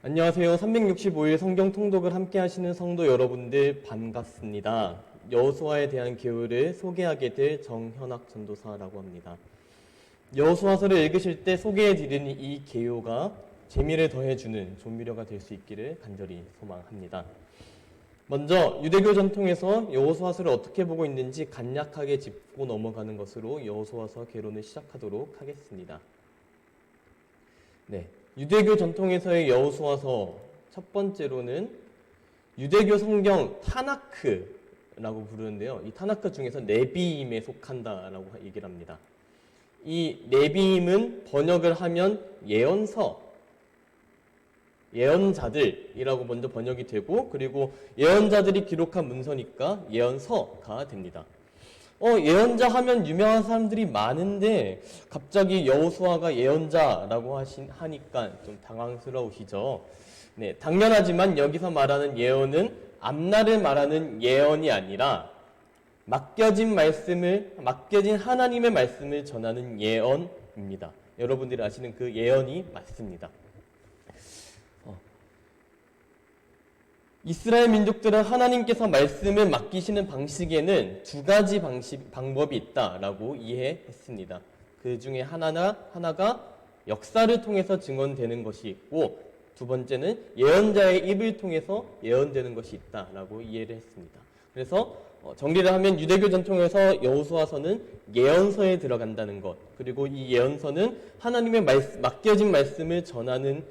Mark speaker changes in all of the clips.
Speaker 1: 안녕하세요. 365일 성경 통독을 함께 하시는 성도 여러분들 반갑습니다. 여호수아에 대한 계율을 소개하게 될 정현학 전도사라고 합니다. 여호수아서를 읽으실 때 소개해드리는 이 계율가 재미를 더해주는 조미료가 될 수 있기를 간절히 소망합니다. 먼저 유대교 전통에서 여호수아서를 어떻게 보고 있는지 간략하게 짚고 넘어가는 것으로 여호수아서 개론을 시작하도록 하겠습니다. 유대교 전통에서의 여호수아서 첫 번째로는 유대교 성경 타나크라고 부르는데요. 이 타나크 중에서 네비임에 속한다라고 얘기를 합니다. 이 네비임은 번역을 하면 예언서, 예언자들이라고 먼저 번역이 되고, 그리고 예언자들이 기록한 문서니까 예언서가 됩니다. 예언자 하면 유명한 사람들이 많은데 갑자기 여호수아가 예언자라고 하니까 좀 당황스러우시죠? 네, 당연하지만 여기서 말하는 예언은 앞날을 말하는 예언이 아니라 맡겨진 하나님의 말씀을 전하는 예언입니다. 여러분들이 아시는 그 예언이 맞습니다. 이스라엘 민족들은 하나님께서 말씀을 맡기시는 방식에는 두 가지 방법이 있다라고 이해했습니다. 그 중에 하나가 역사를 통해서 증언되는 것이 있고, 두 번째는 예언자의 입을 통해서 예언되는 것이 있다라고 이해를 했습니다. 그래서 정리를 하면 유대교 전통에서 여호수아서는 예언서에 들어간다는 것, 그리고 이 예언서는 하나님의 맡겨진 말씀을 전하는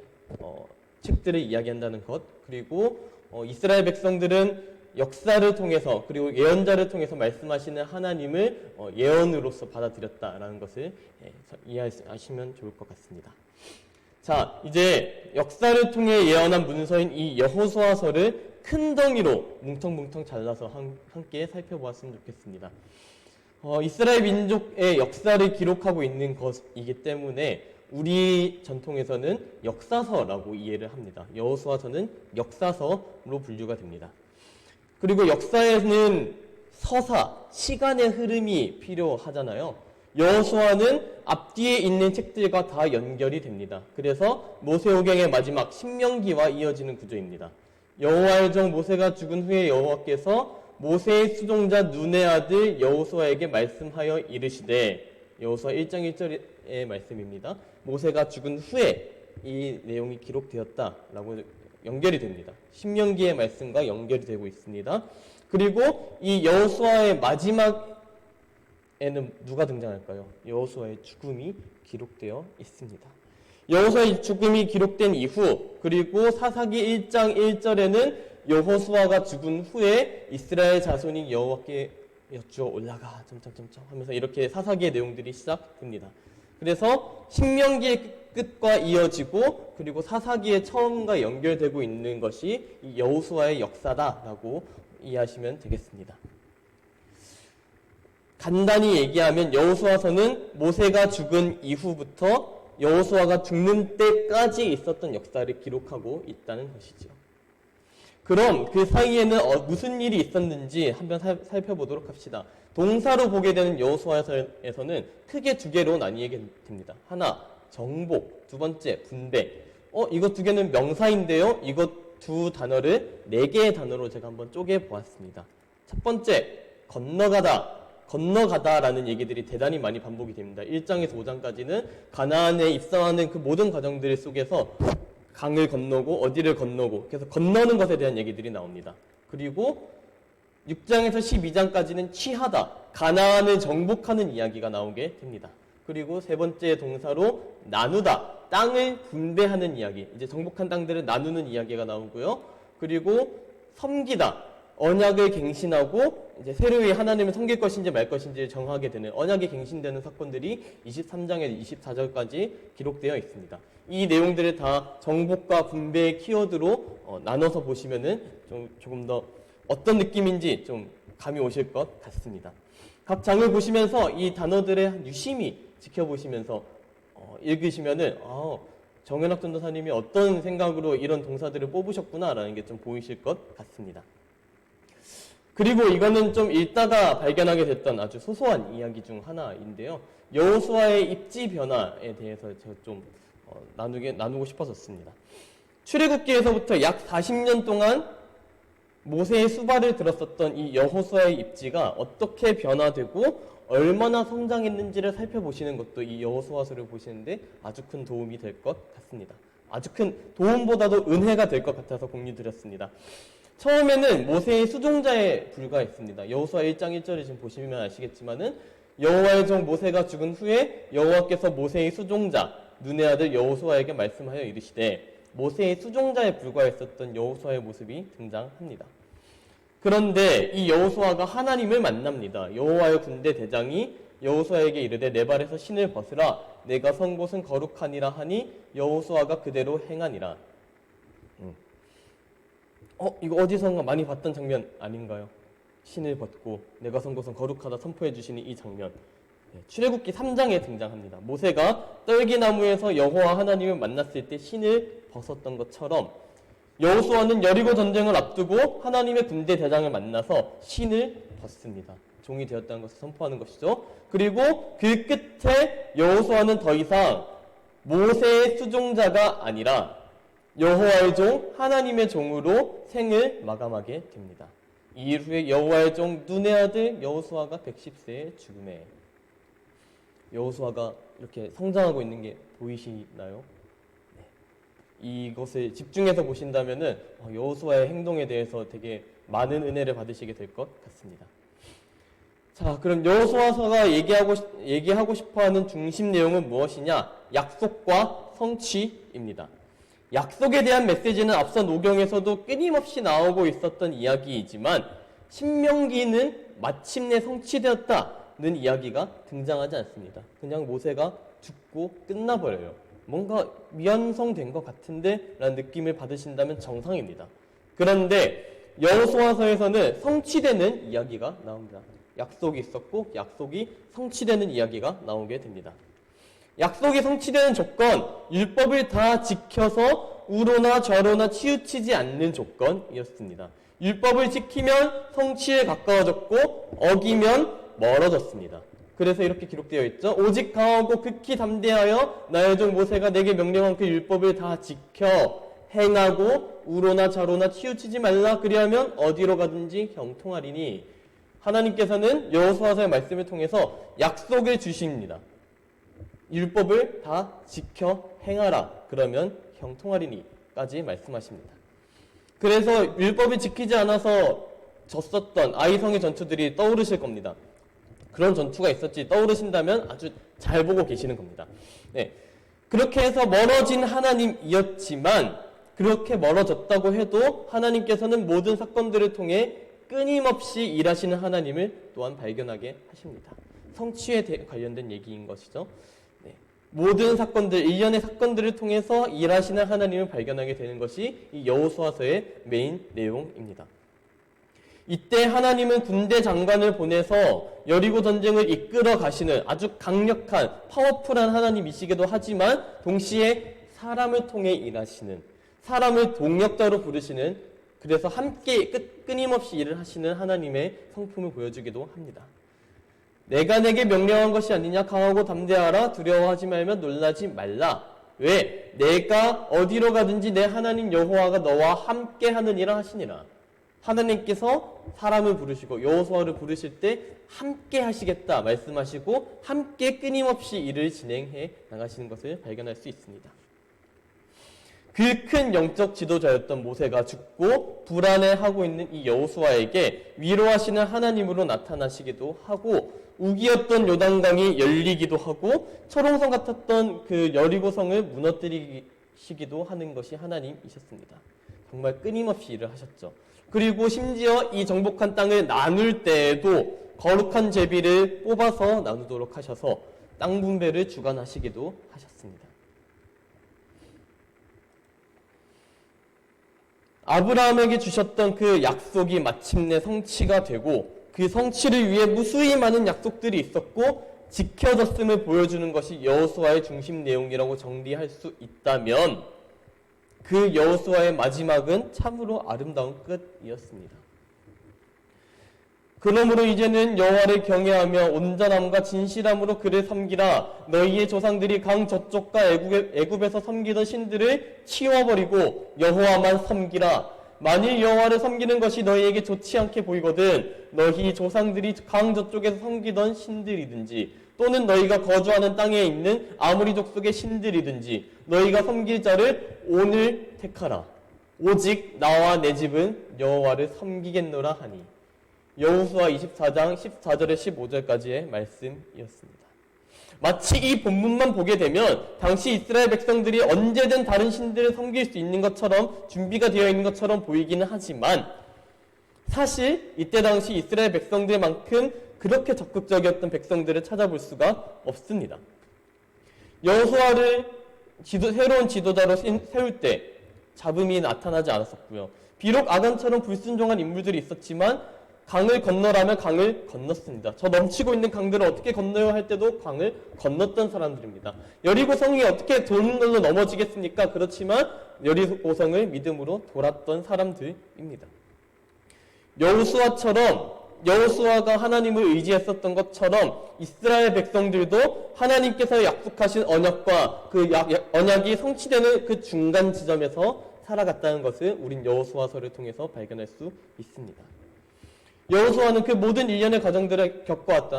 Speaker 1: 책들을 이야기한다는 것, 그리고 이스라엘 백성들은 역사를 통해서 그리고 예언자를 통해서 말씀하시는 하나님을 예언으로서 받아들였다라는 것을 이해하시면 좋을 것 같습니다. 자, 이제 역사를 통해 예언한 문서인 이 여호수아서를 큰 덩이로 뭉텅뭉텅 잘라서 함께 살펴보았으면 좋겠습니다. 이스라엘 민족의 역사를 기록하고 있는 것이기 때문에 우리 전통에서는 역사서라고 이해를 합니다. 여호수아서는 역사서로 분류가 됩니다. 그리고 역사에는 서사, 시간의 흐름이 필요하잖아요. 여호수아는 앞뒤에 있는 책들과 다 연결이 됩니다. 그래서 모세오경의 마지막 신명기와 이어지는 구조입니다. 여호와의 종 모세가 죽은 후에 여호와께서 모세의 수종자 눈의 아들 여호수아에게 말씀하여 이르시되, 여호수아 1장 1절의 말씀입니다. 모세가 죽은 후에 이 내용이 기록되었다라고 연결이 됩니다. 신명기의 말씀과 연결이 되고 있습니다. 그리고 이 여호수아의 마지막에는 누가 등장할까요? 여호수아의 죽음이 기록되어 있습니다. 여호수아의 죽음이 기록된 이후, 그리고 사사기 1장 1절에는 여호수아가 죽은 후에 이스라엘 자손이 여호와께 여쭈어 올라가 하면서 이렇게 사사기의 내용들이 시작됩니다. 그래서 신명기의 끝과 이어지고, 그리고 사사기의 처음과 연결되고 있는 것이 이 여호수아의 역사다라고 이해하시면 되겠습니다. 간단히 얘기하면 여호수아서는 모세가 죽은 이후부터 여호수아가 죽는 때까지 있었던 역사를 기록하고 있다는 것이죠. 그럼 그 사이에는 무슨 일이 있었는지 한번 살펴보도록 합시다. 동사로 보게 되는 여호수아서에서는 크게 두 개로 나뉘게 됩니다. 하나, 정복. 두 번째, 분배. 이것 두 개는 명사인데요. 이것 두 단어를 네 개의 단어로 제가 한번 쪼개 보았습니다. 첫 번째, 건너가다. 건너가다라는 얘기들이 대단히 많이 반복이 됩니다. 1장에서 5장까지는 가나안에 입성하는 그 모든 과정들 속에서 강을 건너고 어디를 건너고, 그래서 건너는 것에 대한 얘기들이 나옵니다. 그리고 6장에서 12장까지는 취하다, 가나안을 정복하는 이야기가 나오게 됩니다. 그리고 세 번째 동사로 나누다, 땅을 분배하는 이야기, 이제 정복한 땅들을 나누는 이야기가 나오고요. 그리고 섬기다, 언약을 갱신하고 이제 새로이 하나님을 섬길 것인지 말 것인지 정하게 되는 언약이 갱신되는 사건들이 23장에서 24절까지 기록되어 있습니다. 이 내용들을 다 정복과 분배의 키워드로 나눠서 보시면은 조금 더 어떤 느낌인지 좀 감이 오실 것 같습니다. 각 장을 보시면서 이 단어들을 유심히 지켜보시면서 읽으시면은 정현학 전도사님이 어떤 생각으로 이런 동사들을 뽑으셨구나라는 게 좀 보이실 것 같습니다. 그리고 이거는 좀 읽다가 발견하게 됐던 아주 소소한 이야기 중 하나인데요. 여호수아의 입지 변화에 대해서 제가 좀 나누고 싶었습니다. 출애굽기에서부터 약 40년 동안 모세의 수발을 들었었던 이 여호수아의 입지가 어떻게 변화되고 얼마나 성장했는지를 살펴보시는 것도 이 여호수아서를 보시는데 아주 큰 도움이 될 것 같습니다. 아주 큰 도움보다도 은혜가 될 것 같아서 공유드렸습니다. 처음에는 모세의 수종자에 불과했습니다. 여호수아 1장 1절을 지금 보시면 아시겠지만은 여호와의 종 모세가 죽은 후에 여호와께서 모세의 수종자 눈의 아들 여호수아에게 말씀하여 이르시되 모세의 수종자에 불과했었던 여호수아의 모습이 등장합니다. 그런데 이 여호수아가 하나님을 만납니다. 여호와의 군대 대장이 여호수아에게 이르되 내 발에서 신을 벗으라 내가 선 곳은 거룩하니라 하니 여호수아가 그대로 행하니라. 이거 어디선가 많이 봤던 장면 아닌가요? 신을 벗고 내가 선 곳은 거룩하다 선포해 주시는 이 장면. 출애굽기 3장에 등장합니다. 모세가 떨기나무에서 여호와 하나님을 만났을 때 신을 벗었던 것처럼 여호수아는 여리고 전쟁을 앞두고 하나님의 군대 대장을 만나서 신을 벗습니다. 종이 되었다는 것을 선포하는 것이죠. 그리고 그 끝에 여호수아는 더 이상 모세의 수종자가 아니라 여호와의 종 하나님의 종으로 생을 마감하게 됩니다. 이 일 후에 여호와의 종 눈의 아들 여호수아가 110세에 죽음에 여호수아가 이렇게 성장하고 있는 게 보이시나요? 이것을 집중해서 보신다면은 여호수아의 행동에 대해서 되게 많은 은혜를 받으시게 될 것 같습니다. 자, 그럼 여호수아서가 얘기하고 싶어하는 중심 내용은 무엇이냐? 약속과 성취입니다. 약속에 대한 메시지는 앞서 노경에서도 끊임없이 나오고 있었던 이야기이지만 신명기는 마침내 성취되었다는 이야기가 등장하지 않습니다. 그냥 모세가 죽고 끝나버려요. 뭔가 미완성된 것 같은데 라는 느낌을 받으신다면 정상입니다. 그런데 여호수아서에서는 성취되는 이야기가 나옵니다. 약속이 있었고 약속이 성취되는 이야기가 나오게 됩니다. 약속이 성취되는 조건, 율법을 다 지켜서 우로나 좌로나 치우치지 않는 조건이었습니다. 율법을 지키면 성취에 가까워졌고 어기면 멀어졌습니다. 그래서 이렇게 기록되어 있죠. 오직 강하고 극히 담대하여 나의 종 모세가 내게 명령한 그 율법을 다 지켜 행하고 우로나 좌로나 치우치지 말라. 그리하면 어디로 가든지 형통하리니. 하나님께서는 여호수아서의 말씀을 통해서 약속을 주십니다. 율법을 다 지켜 행하라. 그러면 형통하리니까지 말씀하십니다. 그래서 율법을 지키지 않아서 졌었던 아이성의 전투들이 떠오르실 겁니다. 그런 전투가 있었지 떠오르신다면 아주 잘 보고 계시는 겁니다. 네. 그렇게 해서 멀어진 하나님이었지만 그렇게 멀어졌다고 해도 하나님께서는 모든 사건들을 통해 끊임없이 일하시는 하나님을 또한 발견하게 하십니다. 성취에 관련된 얘기인 것이죠. 네. 모든 사건들, 일련의 사건들을 통해서 일하시는 하나님을 발견하게 되는 것이 이 여호수아서의 메인 내용입니다. 이때 하나님은 군대 장관을 보내서 여리고 전쟁을 이끌어 가시는 아주 강력한 파워풀한 하나님이시기도 하지만 동시에 사람을 통해 일하시는, 사람을 동역자로 부르시는, 그래서 함께 끊임없이 일을 하시는 하나님의 성품을 보여주기도 합니다. 내가 내게 명령한 것이 아니냐. 강하고 담대하라. 두려워하지 말며 놀라지 말라. 왜? 내가 어디로 가든지 내 하나님 여호와가 너와 함께 하느니라 하시니라. 하나님께서 사람을 부르시고 여호수아를 부르실 때 함께 하시겠다 말씀하시고 함께 끊임없이 일을 진행해 나가시는 것을 발견할 수 있습니다. 그 큰 영적 지도자였던 모세가 죽고 불안해하고 있는 이 여호수아에게 위로하시는 하나님으로 나타나시기도 하고 우기였던 요단강이 열리기도 하고 초롱성 같았던 그 여리고성을 무너뜨리시기도 하는 것이 하나님이셨습니다. 정말 끊임없이 일을 하셨죠. 그리고 심지어 이 정복한 땅을 나눌 때에도 거룩한 제비를 뽑아서 나누도록 하셔서 땅 분배를 주관하시기도 하셨습니다. 아브라함에게 주셨던 그 약속이 마침내 성취가 되고 그 성취를 위해 무수히 많은 약속들이 있었고 지켜졌음을 보여주는 것이 여호수아의 중심 내용이라고 정리할 수 있다면 그 여호수아의 마지막은 참으로 아름다운 끝이었습니다. 그러므로 이제는 여호와를 경외하며 온전함과 진실함으로 그를 섬기라. 너희의 조상들이 강 저쪽과 애굽에서 섬기던 신들을 치워버리고 여호와만 섬기라. 만일 여호와를 섬기는 것이 너희에게 좋지 않게 보이거든 너희 조상들이 강 저쪽에서 섬기던 신들이든지 또는 너희가 거주하는 땅에 있는 아모리 족속의 신들이든지 너희가 섬길 자를 오늘 택하라. 오직 나와 내 집은 여호와를 섬기겠노라 하니. 여호수아 24장 14절에 15절까지의 말씀이었습니다. 마치 이 본문만 보게 되면 당시 이스라엘 백성들이 언제든 다른 신들을 섬길 수 있는 것처럼 준비가 되어 있는 것처럼 보이기는 하지만 사실 이때 당시 이스라엘 백성들만큼 그렇게 적극적이었던 백성들을 찾아볼 수가 없습니다. 여호수아를 새로운 지도자로 세울 때 잡음이 나타나지 않았었고요. 비록 아간처럼 불순종한 인물들이 있었지만 강을 건너라면 강을 건넜습니다. 저 넘치고 있는 강들을 어떻게 건너야 할 때도 강을 건넜던 사람들입니다. 여리고성이 어떻게 도는 걸로 넘어지겠습니까? 그렇지만 여리고성을 믿음으로 돌았던 사람들입니다. 여호수아가 하나님을 의지했었던 것처럼 이스라엘 백성들도 하나님께서 약속하신 언약과 그 언약이 성취되는 그 중간 지점에서 살아갔다는 것을 우린 여호수아서를 통해서 발견할 수 있습니다. 여호수아는 그 모든 일련의 과정들을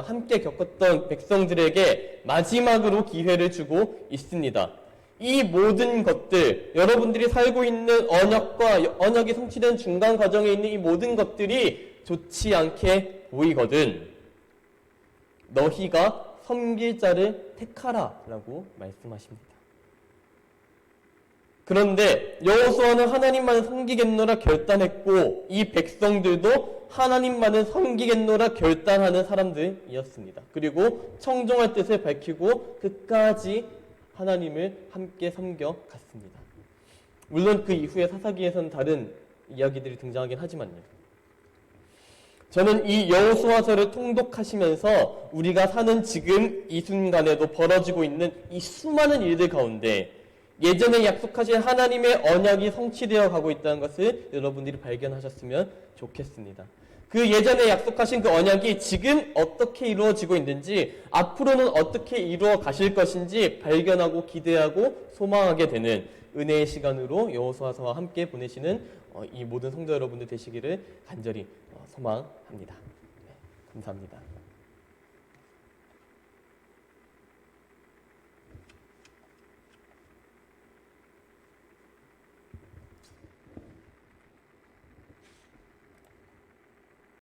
Speaker 1: 함께 겪었던 백성들에게 마지막으로 기회를 주고 있습니다. 이 모든 것들, 여러분들이 살고 있는 언약이 성취된 중간 과정에 있는 이 모든 것들이 좋지 않게 보이거든 너희가 섬길 자를 택하라 라고 말씀하십니다. 그런데 여호수아는 하나님만을 섬기겠노라 결단했고 이 백성들도 하나님만을 섬기겠노라 결단하는 사람들이었습니다. 그리고 청종할 뜻을 밝히고 끝까지 하나님을 함께 섬겨갔습니다. 물론 그 이후에 사사기에서는 다른 이야기들이 등장하긴 하지만요. 저는 이 여호수아서를 통독하시면서 우리가 사는 지금 이 순간에도 벌어지고 있는 이 수많은 일들 가운데 예전에 약속하신 하나님의 언약이 성취되어 가고 있다는 것을 여러분들이 발견하셨으면 좋겠습니다. 그 예전에 약속하신 그 언약이 지금 어떻게 이루어지고 있는지 앞으로는 어떻게 이루어 가실 것인지 발견하고 기대하고 소망하게 되는 은혜의 시간으로 여호수아서와 함께 보내시는 이 모든 성도 여러분들 되시기를 간절히 소망합니다. 네, 감사합니다.